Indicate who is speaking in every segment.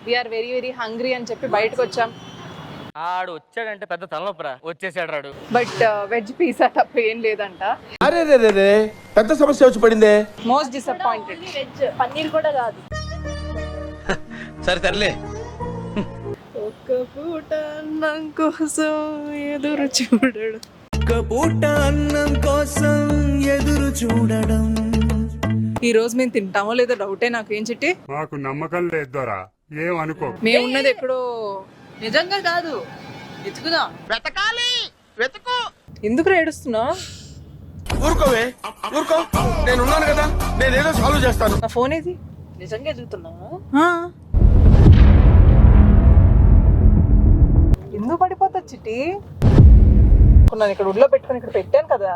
Speaker 1: We are very very hungry అని చెప్పి బయటకు వచ్చాం.
Speaker 2: ఆడు వచ్చాడంటే పెద్ద తలనొప్పరా, వచ్చేసాడు రాడు.
Speaker 1: బట్ వెజ్ పిజ్జా తప్ప ఏం లేదంట.
Speaker 3: అరే రే రే రే పెద్ద సమస్య వచ్చి పడిందే.
Speaker 1: Most disappointed.
Speaker 4: వెజ్ పన్నీర్ కూడా కాదు.
Speaker 3: సరే తరలే.
Speaker 4: ఒక్క పూట అన్నం కోసం ఎదురు చూడడం.
Speaker 5: ఒక్క పూట అన్నం కోసం ఎదురు చూడడం.
Speaker 1: ఈ రోజు మేము తింటామో లేదో డౌటే నాకు. ఏం చిట్టి?
Speaker 6: మాకు నమ్మకం లేదు దొరా, ఏం అనుకో.
Speaker 1: మేము ఉన్నది ఎక్కడో.
Speaker 4: నిజంగా కాదు, వెతుకుదాం.
Speaker 1: ఎందుకు ఏడుస్తున్నావు?
Speaker 3: ఊరుకోవే ఊరుకో, నేను ఉన్నాను కదా, నేనేదో సాల్వ్ చేస్తాను.
Speaker 1: నా ఫోన్ ఏది?
Speaker 4: నిజంగా ఎదుగుతున్నావా?
Speaker 1: ఎందుకు పడిపోతా చిట్టి? నేను ఇక్కడ ఉడ్లో పెట్టుకుని ఇక్కడ పెట్టాను కదా.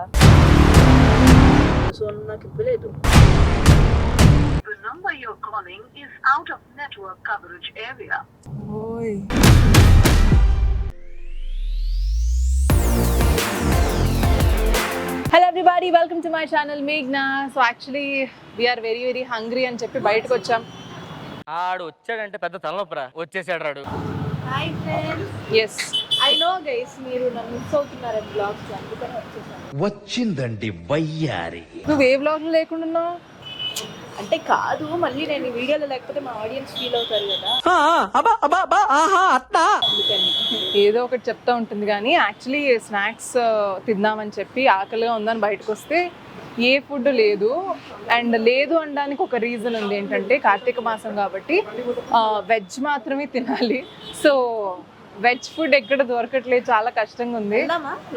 Speaker 4: సో నాకు ఇవ్వలేదు.
Speaker 7: The number you're calling is out of network coverage area.
Speaker 1: ఓయ్. Hello everybody, welcome to my channel మేఘ్నా. So actually we are very very hungry అని చెప్పి బయటకు వచ్చాం.
Speaker 2: ఆడు వచ్చాడంటే పెద్ద తలనొప్పరా, వచ్చేసాడు రాడు.
Speaker 4: Hi friends.
Speaker 1: Yes,
Speaker 4: I know guys, మీరు నన్ను మిస్ అవుతున్నారని బ్లాగ్స్, అందుకని వచ్చేసాను.
Speaker 5: వచ్చిందండి వయ్యారి.
Speaker 1: నువ్వు ఏ వ్లాగ్లో లేకుండా ఉన్నావు?
Speaker 4: అంటే కాదు, మళ్ళీ నేను ఈ వీడియోలో లేకపోతే మా ఆడియన్స్ ఫీల్ అవుతారు కదా, అందుకని.
Speaker 1: ఏదో ఒకటి చెప్తా ఉంటుంది కానీ యాక్చువల్లీ స్నాక్స్ తిందామని చెప్పి ఆకలిగా ఉందని బయటకు వస్తే ఏ ఫుడ్ లేదు. అండ్ లేదు అనడానికి ఒక రీజన్ ఉంది, ఏంటంటే కార్తీక మాసం కాబట్టి వెజ్ మాత్రమే తినాలి. సో వెజ్ ఫుడ్ ఎక్కడ దొరకట్లేదు, చాలా కష్టంగా ఉంది.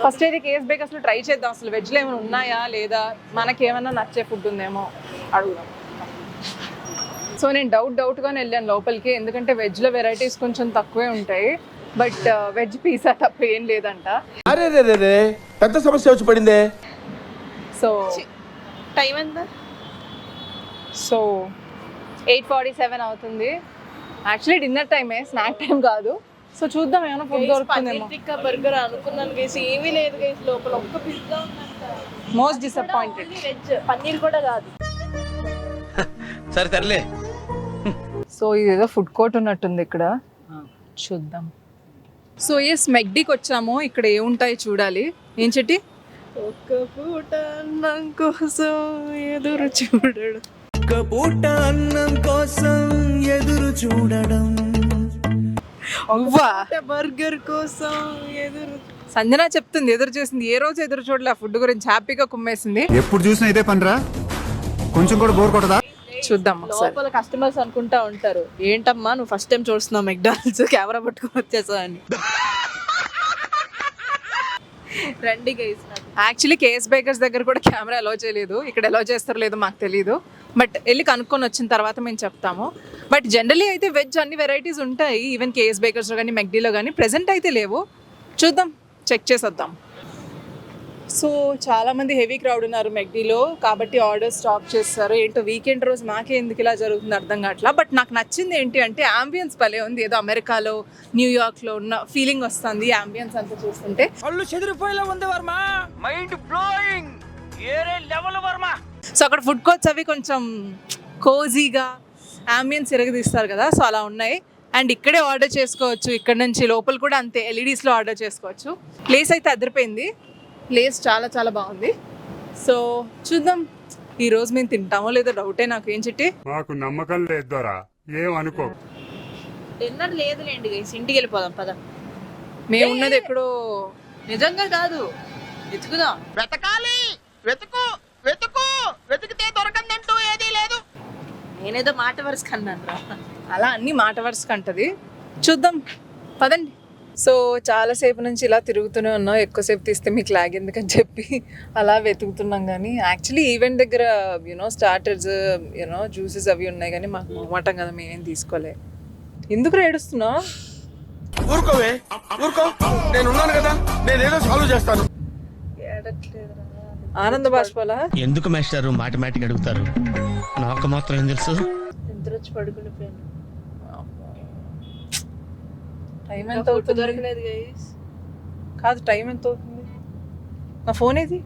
Speaker 1: ఫస్ట్ అయితే కేస్ బేకర్స్లో ట్రై చేద్దాం, అసలు వెజ్లో ఏమైనా ఉన్నాయా లేదా, మనకేమైనా నచ్చే ఫుడ్ ఉందేమో అడుగుదాం. సో నేను డౌట్గానే వెళ్ళాను లోపలికి, ఎందుకంటే వెజ్లో వెరైటీస్ కొంచెం తక్కువే ఉంటాయి. బట్ వెజ్ పిజ్జా తప్ప ఏం లేదంట.
Speaker 3: అరే రే రే రే పెద్ద సమస్య వచ్చి పడిందే.
Speaker 1: సో
Speaker 4: టైం ఎంత?
Speaker 1: సో 8:47 అవుతుంది. యాక్చువల్లీ డిన్నర్ టైమే, స్నాక్ టైం కాదు. సో చూద్దాం ఏమైనా ఫుడ్ దొరుకుతుందేమో.
Speaker 4: టిక్కా బర్గర్ అనుకున్నాను గైస్, ఏమీ లేదు గైస్. లోపల ఒక్క పిజ్జా ఉందంట.
Speaker 1: Most disappointed.
Speaker 4: వెజ్ పన్నీర్ కూడా కాదు.
Speaker 3: సరే తరలే.
Speaker 1: సో ఇదేదో ఫుడ్ కోర్ట్ ఉన్నట్టుంది ఇక్కడ, చూద్దాం. సో ఎస్, మెక్డీకి వచ్చాము. ఇక్కడ ఏముంటాయి చూడాలి. ఏం చెట్టి?
Speaker 4: ఒక్క పూట అన్నం కోసం ఎదురు చూడడం.
Speaker 5: ఒక్క పూట అన్నం కోసం ఎదురు చూడడం.
Speaker 1: అవ్వా,
Speaker 4: బర్గర్ కోసం ఎదురు.
Speaker 1: సంజన చెప్తుంది ఎదురు చూసింది. ఏ రోజు ఎదురు చూడలే ఫుడ్ గురించి, హ్యాపీగా కుమ్మేసింది.
Speaker 6: ఎప్పుడు చూసినా ఇదే పనిరా, కొంచెం కూడా బోర్ కొట్టదా?
Speaker 1: చూద్దాం ఒకసారి.
Speaker 4: లోపల కస్టమర్స్ అనుకుంటా ఉంటారు, ఏంటమ్మా నువ్వు ఫస్ట్ టైం చూస్తున్నావు మెక్డానల్డ్స్, కెమెరా పట్టుకొని వచ్చేసా అని. రండి గైస్.
Speaker 1: యాక్చువల్లీ కేఎస్ బేకర్స్ దగ్గర కూడా కెమెరా అలో చేయలేదు, ఇక్కడ అలో చేస్తారో లేదో మాకు తెలియదు. బట్ వెళ్ళి కనుక్కొని వచ్చిన తర్వాత మేము చెప్తాము. బట్ జనరలీ అయితే వెజ్ అన్ని వెరైటీస్ ఉంటాయి, ఈవెన్ కేఎస్ బేకర్స్లో కానీ మెక్డీలో కానీ. ప్రెజెంట్ అయితే లేవు, చూద్దాం, చెక్ చేసేద్దాం. సో చాలామంది హెవీ క్రౌడ్ ఉన్నారు మెక్డీలో, కాబట్టి ఆర్డర్ స్టాప్ చేస్తారు. ఏంటో వీకెండ్ రోజు మాకే ఎందుకు ఇలా జరుగుతుంది అర్థం కావట్లా. బట్ నాకు నచ్చింది ఏంటి అంటే అంబియన్స్ భలే ఉంది, ఏదో అమెరికాలో న్యూయార్క్లో ఉన్న ఫీలింగ్ వస్తుంది అంబియన్స్ అంతా చూస్తుంటే.
Speaker 2: కళ్ళు చెదిరిపోయేలా ఉంది వర్మ, మైండ్ బ్లోయింగ్, ఏరే లెవెల్ వర్మ.
Speaker 1: సో అక్కడ ఫుడ్ కోర్ట్స్ అవి కొంచెం కోజీగా అంబియన్స్ ఎరగదీస్తారు కదా, సో అలా ఉన్నాయి. అండ్ ఇక్కడే ఆర్డర్ చేసుకోవచ్చు, ఇక్కడ నుంచి లోపల కూడా అంతే, ఎల్ఈడీస్లో ఆర్డర్ చేసుకోవచ్చు. ప్లేస్ అయితే అదిరిపోయింది, ప్లేస్ చాలా చాలా బాగుంది. సో చూద్దాం, ఈ రోజు మేము తింటామో లేదో డౌటే నాకు. ఏం చిట్టి?
Speaker 6: మాకు నమ్మకం లేదు దొరా, ఏం అనుకో.
Speaker 4: డిన్నర్ లేదులేండి గైస్, ఇంటికి వెళ్ళిపోదాం పద.
Speaker 1: మేము ఉన్నది ఎక్కడో.
Speaker 4: నిజంగా కాదు, వెతుకుదాం.
Speaker 3: వెతికితే దొరకందంటూ ఏదీ లేదు.
Speaker 4: నేనేదో మాట వరుస కన్నాను రా.
Speaker 1: అలా అన్ని మాట వరుస కంటది, చూద్దాం పదండి. సో చాలాసేపు నుంచి ఇలా తిరుగుతూనే ఉన్నాం, ఎక్కువసేపు తీస్తే మీకు లాగ్ ఎందుకని చెప్పి అలా వెతుకుతున్నాం. కానీ యాక్చువల్లీ ఈవెంట్ దగ్గర స్టార్టర్స్ జ్యూసెస్ అవి ఉన్నాయి, కానీ మాకు మొహమాటం కదా, మేమేం తీసుకోలే. ఎందుకు ఏడుస్తున్నావు?
Speaker 3: ఊరుకోవే ఊరుకో, నేను ఉన్నాను కదా, నేనేదో సాల్వ్ చేస్తాను.
Speaker 1: ఆనంద బాష్పాలా?
Speaker 8: ఎందుకు మాస్టారు మాటమాటిక్ అడుగుతారు, నాకు మాత్రం ఏం తెలుసు.
Speaker 4: నిద్ర వచ్చి పడుకునిపోయాను.
Speaker 1: టైం ఎంత అవుతుంది?
Speaker 4: దొరకలేదు గైస్.
Speaker 1: కాదు, టైం ఎంత అవుతుంది? నా ఫోన్ ఏది?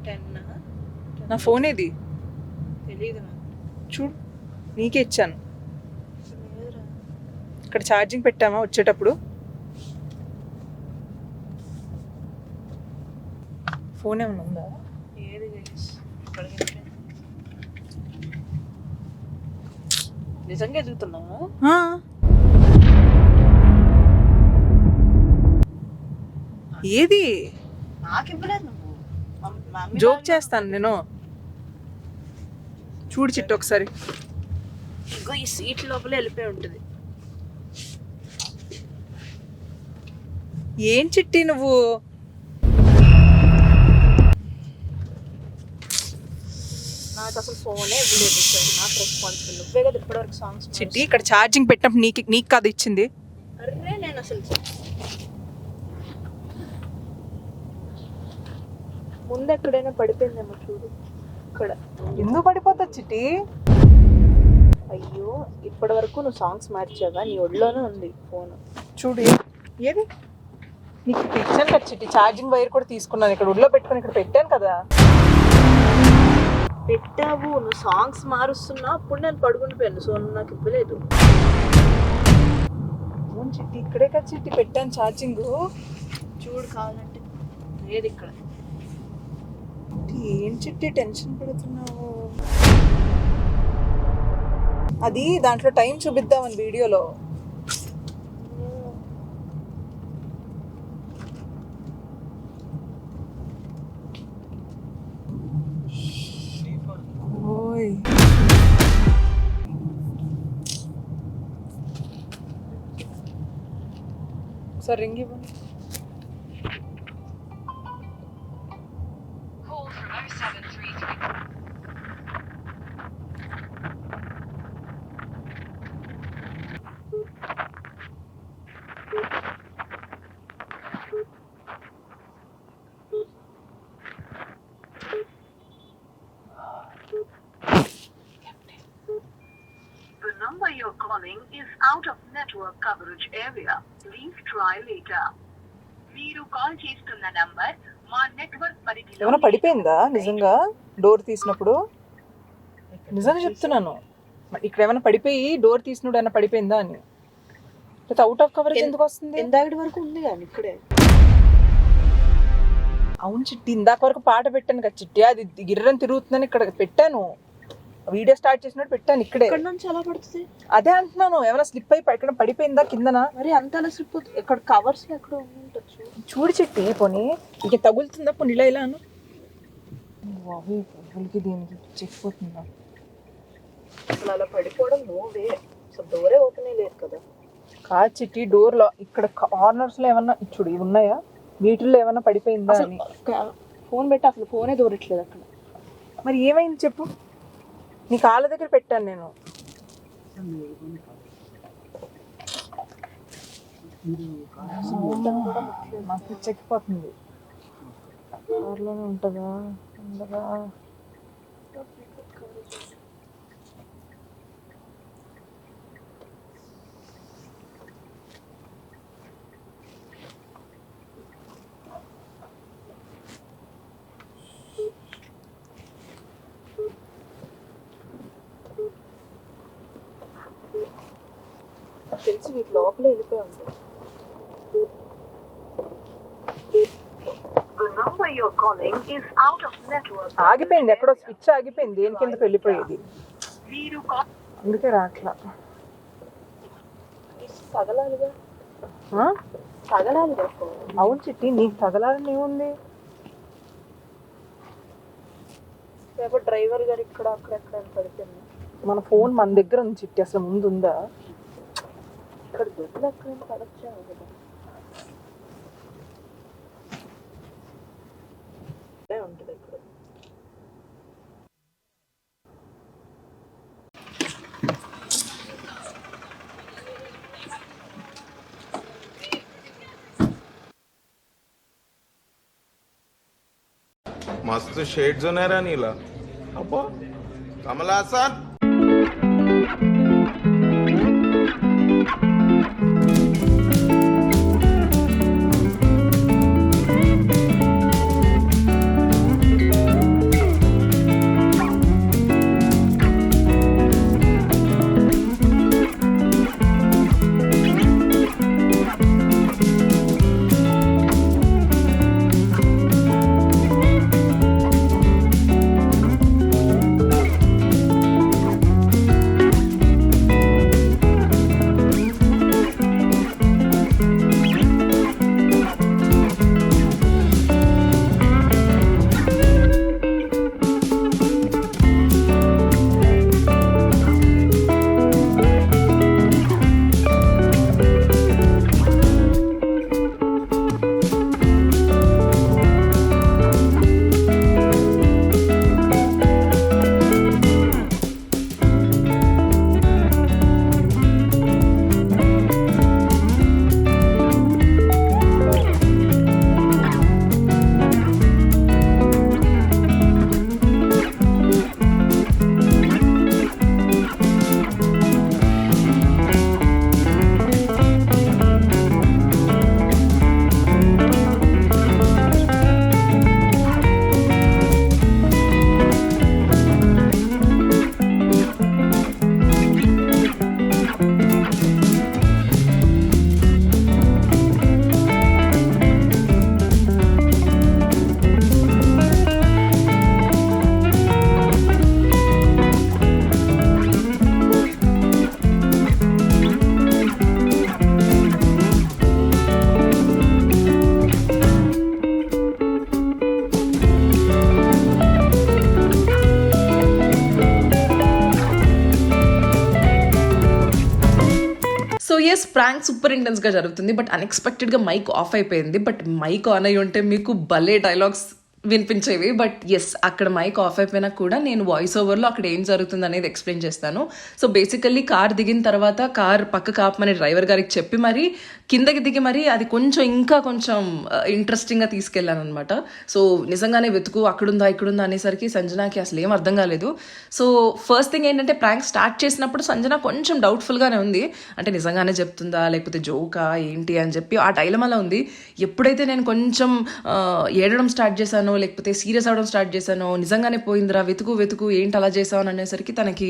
Speaker 4: 10.
Speaker 1: నా ఫోన్ ఏది?
Speaker 4: తెలీదు నాకు.
Speaker 1: చూడు, నీకే ఇచ్చాను. ఇక్కడ ఛార్జింగ్ పెట్టామా వచ్చేటప్పుడు? ఫోన్ ఏమైనా ఉందా?
Speaker 4: ఏది నిజంగా ఎదుగుతున్నావా?
Speaker 1: ఏది?
Speaker 4: నాకు ఇవ్వలేదు నువ్వు.
Speaker 1: జోక్ చేస్తాను నేను. చూడు చిట్టు ఒకసారి.
Speaker 4: ఇంకో ఈ సీట్ లోపలే వెళ్ళిపోయి ఉంటుంది.
Speaker 1: ఏం చిట్టి నువ్వు?
Speaker 4: నాకు అసలు ఫోనే ఇవ్వలేదు. నాకు రెస్పాన్సిబుల్ నువ్వే కదా ఇప్పటివరకు సాంగ్స్.
Speaker 1: చిట్టి ఇక్కడ ఛార్జింగ్ పెట్టినప్పుడు నీకు కాదు ఇచ్చింది.
Speaker 4: అరే నేను అసలు ముందు ఎక్కడైనా పడిపోయిందేమో చూడు. ఇక్కడ
Speaker 1: ఎందుకు పడిపోతా చిట్టి?
Speaker 4: అయ్యో ఇప్పటి వరకు నువ్వు సాంగ్స్ మార్చావా? నీ ఒళ్ళోనే ఉంది ఫోన్.
Speaker 1: చూడు ఏది నీకు ఇక్కడ ఇచ్చాను కదా చిట్టి. ఛార్జింగ్ వైర్ కూడా తీసుకున్నాను. ఇక్కడ ఒళ్ళో పెట్టుకుని ఇక్కడ పెట్టాను కదా.
Speaker 4: పెట్టావు నువ్వు సాంగ్స్ మారుస్తున్నావు. అప్పుడు నేను పడుకుండిపోయాను. సో నువ్వు నాకు ఇవ్వలేదు.
Speaker 1: అవును చిట్టి ఇక్కడే కదా చిట్టి పెట్టాను ఛార్జింగ్.
Speaker 4: చూడు కావాలంటే లేదు ఇక్కడ.
Speaker 1: ఏం చిట్టి టెన్షన్ పడుతున్నావు? అది దాంట్లో టైం చూపిద్దామని వీడియోలో. ఓయ్ ఒకసారి రింగ్ ఇవ్వండి.
Speaker 7: The number you're calling is out of network coverage area. Please try later. మీరు కాల్ చేస్తున్న నంబర్ మా నెట్వర్క్ పరిధిలో
Speaker 1: ఏమైనా పడిపోయిందా నిజంగా? డోర్ తీసినప్పుడు నిజంగా చెప్తున్నాను. ఇక్కడ ఏమైనా పడిపోయి డోర్ తీసినప్పుడు ఏమైనా పడిపోయిందా అని. అవుట్ ఆఫ్ కవరేజ్ ఎందుకు వస్తుంది?
Speaker 4: ఇందాకటి వరకు ఉంది కానీ ఇక్కడే.
Speaker 1: అవును చిట్టి ఇందాక వరకు పాట పెట్టాను కదా చిట్టి. అది గిర్రని తిరుగుతుందని ఇక్కడ పెట్టాను. వీడియో స్టార్ట్ చేసినట్టు పెట్టాను ఇక్కడే.
Speaker 4: ఇక్కడ నుంచి ఎలా పడుతుంది?
Speaker 1: అదే అంటున్నాను. ఏమైనా స్లిప్ అయి ఎక్కడ పడిపోయిందా కిందనా?
Speaker 4: మరి అంత స్లిప్ ఇక్కడ కవర్స్ ఎక్కడ ఉండొచ్చు.
Speaker 1: చూడు చిట్టి పోనీ ఇక తగులుతుందా? పోనీ ఇలా ఇలా అను. దీనికి చెక్కిపోతుందా?
Speaker 4: అసలు అలా పడిపోవడం నువ్వే. అసలు డోరే ఓపెన్ లేదు కదా.
Speaker 1: కాదు చిట్టి డోర్లో ఇక్కడ కార్నర్స్ లో ఏమన్నా చూడు ఇవి ఉన్నాయా? వీటిల్లో ఏమన్నా పడిపోయిందా అని.
Speaker 4: ఫోన్ పెట్టి అసలు ఫోనే దూరట్లేదు అక్కడ.
Speaker 1: మరి ఏమైంది చెప్పు? నీ కాళ్ళ దగ్గర పెట్టాను నేను. మాకు చెక్కిపోతుంది. కార్లోనే ఉంటుందా? ఉండదా?
Speaker 4: తెలిసి వీటి లోపల వెళ్ళిపోయి ఉంది.
Speaker 7: The number you're calling is out of network.
Speaker 1: ఆగిపోయింది ఎక్కడో స్విచ్ ఆగిపోయింది. దేనికి ఎందుకు వెళ్ళిపోయేది?
Speaker 7: మీరు కాల్
Speaker 1: అందుకే రాట్లా.
Speaker 4: తగలాలిగా
Speaker 1: ఆ?
Speaker 4: తగలాలిగా.
Speaker 1: అవును చిట్టి నీకు తగలాలని ఏముంది?
Speaker 4: రేపు డ్రైవర్ గారు ఇక్కడ అక్కడెక్కడ పడిపోయింది.
Speaker 1: మన ఫోన్ మన దగ్గర ఉంది చిట్టి. అసలు ముందు ఉందా?
Speaker 4: ఇక్కడ దొడ్లు ఎక్కడైనా పడొచ్చా కదా. ఉంటుంది ఇక్కడ.
Speaker 3: मस्त शेड जो नाही राणीला अप्पा कमला असा
Speaker 9: సో ఎస్ ప్రాంక్ సూపర్ ఇంటెన్స్గా జరుగుతుంది, బట్ అన్ఎక్స్పెక్టెడ్గా మైక్ ఆఫ్ అయిపోయింది. బట్ మైక్ ఆన్ అయ్యి ఉంటే మీకు భలే డైలాగ్స్ వినిపించేవి. బట్ ఎస్ అక్కడ మైక్ ఆఫ్ అయిపోయినా కూడా నేను వాయిస్ ఓవర్లో అక్కడ ఏం జరుగుతుంది అనేది ఎక్స్ప్లెయిన్ చేస్తాను. సో బేసికల్లీ కార్ దిగిన తర్వాత కార్ పక్క కాపమని డ్రైవర్ గారికి చెప్పి మరి కిందకి దిగి మరి అది కొంచెం ఇంకా కొంచెం ఇంట్రెస్టింగ్గా తీసుకెళ్ళాను అనమాట. సో నిజంగానే వెతుకు అక్కడుందా ఇక్కడుందా అనేసరికి సంజనాకి అసలు ఏం అర్థం కాలేదు. సో ఫస్ట్ థింగ్ ఏంటంటే ప్రాంక్ స్టార్ట్ చేసినప్పుడు సంజన కొంచెం డౌట్ఫుల్గానే ఉంది, అంటే నిజంగానే చెప్తుందా లేకపోతే జోకా ఏంటి అని చెప్పి ఆ డైలమాలో ఉంది. ఎప్పుడైతే నేను కొంచెం ఏడడం స్టార్ట్ చేశానో లేకపోతే సీరియస్ అవడం స్టార్ట్ చేశానో, నిజంగానే పోయిందిరా వెతుకు వెతుకు ఏంటి అలా చేసావు అనేసరికి తనకి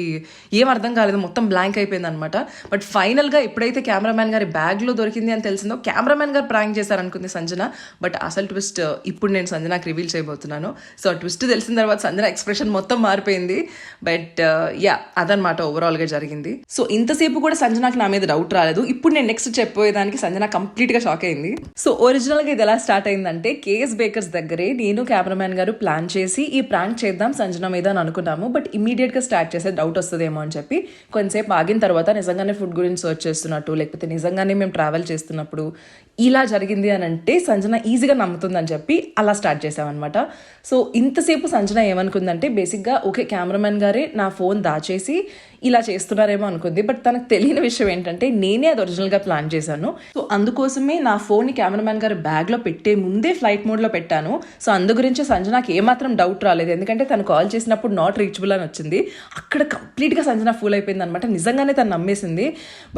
Speaker 9: ఏం అర్థం కాలేదు, మొత్తం బ్లాంక్ అయిపోయింది అనమాట. బట్ ఫైనల్గా ఎప్పుడైతే కెమెరామ్యాన్ గారి బ్యాగ్లో దొరికింది అని తెలిసిందో కెమెరామ్యాన్ గారు ప్రాంక్ చేశారనుకుంది సంజన. బట్ అసలు ట్విస్ట్ ఇప్పుడు నేను సంజనాకి రివీల్ చేయబోతున్నాను. సో ఆ ట్విస్ట్ తెలిసిన తర్వాత సంజన ఎక్స్ప్రెషన్ మొత్తం మారిపోయింది. బట్ యా అదనమాట ఓవరాల్గా జరిగింది. సో ఇంతసేపు కూడా సంజనాకి నా మీద డౌట్ రాలేదు. ఇప్పుడు నేను నెక్స్ట్ చెప్పేదానికి సంజన కంప్లీట్గా షాక్ అయింది. సో ఒరిజినల్గా ఇది ఎలా స్టార్ట్ అయిందంటే కేఎస్ బేకర్స్ దగ్గరే నేను కెమెరామ్యాన్ గారు ప్లాన్ చేసి ఈ ప్రాంక్ చేద్దాం సంజన మీద అని అనుకున్నాము. బట్ ఇమీడియట్గా స్టార్ట్ చేసే డౌట్ వస్తుందేమో అని చెప్పి కొంతసేపు ఆగిన తర్వాత నిజంగానే ఫుడ్ గురించి సర్చ్ చేస్తున్నట్టు లేకపోతే నిజంగానే మేము ట్రావెల్ చేస్తున్నప్పుడు ఇలా జరిగింది అని అంటే సంజన ఈజీగా నమ్ముతుందని చెప్పి అలా స్టార్ట్ చేసామన్నమాట. సో ఇంతసేపు సంజన ఏమనుకుందంటే బేసిక్గా ఓకే కెమెరామ్యాన్ గారే నా ఫోన్ దాచేసి ఇలా చేస్తున్నారేమో అనుకుంది. బట్ తనకు తెలియని విషయం ఏంటంటే నేనే అది ఒరిజినల్గా ప్లాన్ చేశాను. సో అందుకోసమే నా ఫోన్ని కెమెరామ్యాన్ గారి బ్యాగ్లో పెట్టే ముందే ఫ్లైట్ మోడ్లో పెట్టాను. సో అందు గురించి సంజనాకి ఏమాత్రం డౌట్ రాలేదు, ఎందుకంటే తను కాల్ చేసినప్పుడు నాట్ రీచబుల్ అని వచ్చింది. అక్కడ కంప్లీట్గా సంజన ఫూల్ అయిపోయింది అనమాట. నిజంగానే తను నమ్మేసింది.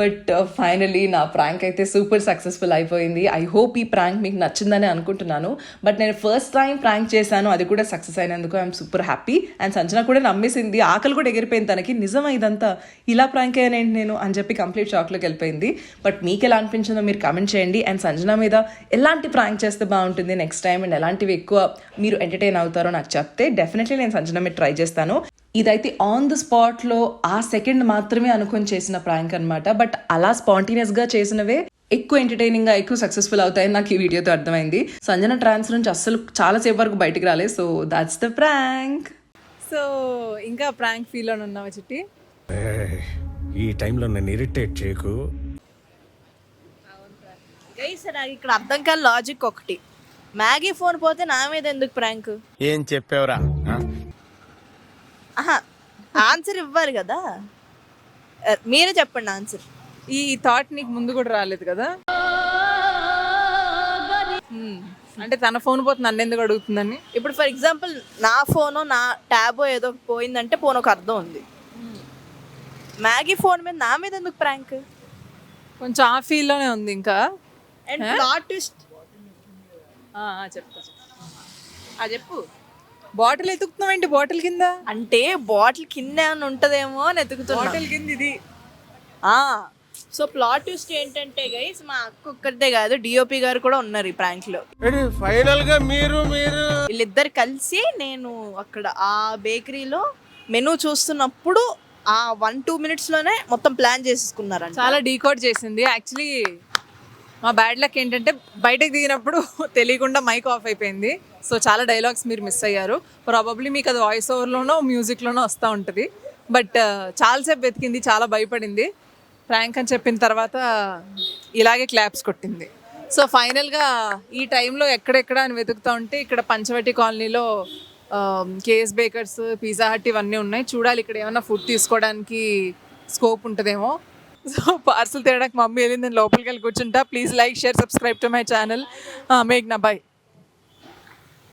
Speaker 9: బట్ ఫైనలీ నా ప్రాంక్ అయితే సూపర్ సక్సెస్ఫుల్ అయిపోయింది. ఐ హోప్ ఈ ప్రాంక్ మీకు నచ్చిందని అనుకుంటున్నాను. బట్ నేను ఫస్ట్ టైం ప్రాంక్ చేశాను, అది కూడా సక్సెస్ అయినందుకు I'm super happy. And Sanjana కూడా నమ్మేసింది, ఆకలి కూడా ఎగిరిపోయింది తనకి. నిజం ఇదంతా ఇలా ప్రాంక్ అయ్యానేంటి నేను అని చెప్పి కంప్లీట్ షాక్లోకి వెళ్ళిపోయింది. బట్ మీకు ఎలా అనిపించిందో మీరు కామెంట్ చేయండి. అండ్ సంజన మీద ఎలాంటి ప్రాంక్ చేస్తే బాగుంటుంది నెక్స్ట్ టైం అండ్ ఎలాంటివి ఎక్కువ మీరు ఎంటర్టైన్ అవుతారో నాకు చెప్తే డెఫినెట్లీ నేను సంజన మీద ట్రై చేస్తాను. ఇదైతే ఆన్ ద స్పాట్లో ఆ సెకండ్ మాత్రమే అనుకొని చేసిన ప్రాంక్ అనమాట. బట్ అలా స్పాంటేనియస్గా చేసినవే ఎక్కువ ఎంటర్టైనింగ్గా ఎక్కువ సక్సెస్ఫుల్ అవుతాయని నాకు ఈ వీడియోతో అర్థమైంది. సంజన ట్రాన్స్ నుంచి అస్సలు చాలాసేపు వరకు బయటికి రాలేదు. So that's the prank.
Speaker 1: So ఇంకా ప్రాంక్ ఫీల్ అని ఉన్నావా చిట్టి?
Speaker 3: ఈ టైంలో నన్ను ఇరిటేట్ చేయకు.
Speaker 4: గైస్ నాకు ఇక్కడ అర్థం కాని లాజిక్ ఒకటి, మ్యాగీ ఫోన్ పోతే నా మీద ఎందుకు ప్రాంక్?
Speaker 3: ఏం చెప్పావురా?
Speaker 4: ఆహా ఆన్సర్ ఇవ్వాలి కదా, మీరే చెప్పండి ఆన్సర్.
Speaker 1: ఈ థాట్ నీకు ముందు కూడా రాలేదు కదా? అంటే తన ఫోన్ పోతే నన్ను ఎందుకు అడుగుతుందని.
Speaker 4: ఇప్పుడు ఫర్ ఎగ్జాంపుల్ నా ఫోను నా ట్యాబో ఏదో పోయిందంటే పోను ఒక అర్థం ఉంది. మ్యాగీ ఫోన్ మీద నా మీద ఎందుకు ప్రాంక్?
Speaker 1: కొంచెం ఆ ఫీల్లోనే ఉంది. ఇంకా
Speaker 4: అండ్ ప్లాట్ ట్విస్ట్
Speaker 1: చెప్తా చెప్పు. బాటిల్ ఎతుకుతున్నావు ఏంటి? బాటిల్ కింద
Speaker 4: అంటే బాటిల్ కింద ఏమైనా ఉంటదేమో అని ఎతుకుతున్నా.
Speaker 1: బాటిల్ కింద ఇది.
Speaker 4: సో ప్లాట్ ట్విస్ట్ ఏంటంటే గైస్ మా అక్క ఒక్కరిదే కాదు, డిఓపి గారు కూడా ఉన్నారు ఈ ప్రాంక్ లో.
Speaker 3: ఫైనల్ గా మీరు
Speaker 4: వీళ్ళిద్దరు కలిసి నేను అక్కడ ఆ బేకరీలో మెనూ చూస్తున్నప్పుడు ఆ 1-2 minutes లోనే మొత్తం ప్లాన్ చేసేసుకున్నారంట.
Speaker 1: చాలా డీకోడ్ చేసింది. యాక్చువల్లీ మా బ్యాడ్ లక్ ఏంటంటే బయటకు దిగినప్పుడు తెలియకుండా మైక్ ఆఫ్ అయిపోయింది. సో చాలా డైలాగ్స్ మీరు మిస్ అయ్యారు. ప్రాబబ్లీ మీకు అది వాయిస్ ఓవర్లోనో మ్యూజిక్లోనో వస్తూ ఉంటుంది. బట్ చాలాసేపు వెతికింది, చాలా భయపడింది. ప్రాంక్ అని చెప్పిన తర్వాత ఇలాగే క్లాప్స్ కొట్టింది. సో ఫైనల్గా ఈ టైంలో ఎక్కడెక్కడ అని వెతుకుతూ ఉంటే ఇక్కడ పంచవటి కాలనీలో కేఎస్ బేకర్స్, పిజ్జా హట్ ఇవన్నీ ఉన్నాయి. చూడాలి ఇక్కడ ఏమైనా ఫుడ్ తీసుకోవడానికి స్కోప్ ఉంటుందేమో. సో పార్సల్ తేడానికి మమ్మీ వెళ్ళింది, నేను లోపలికి వెళ్ళి కూర్చుంటా. Please like, share, subscribe to my channel. మేఘ్నా, బాయ్.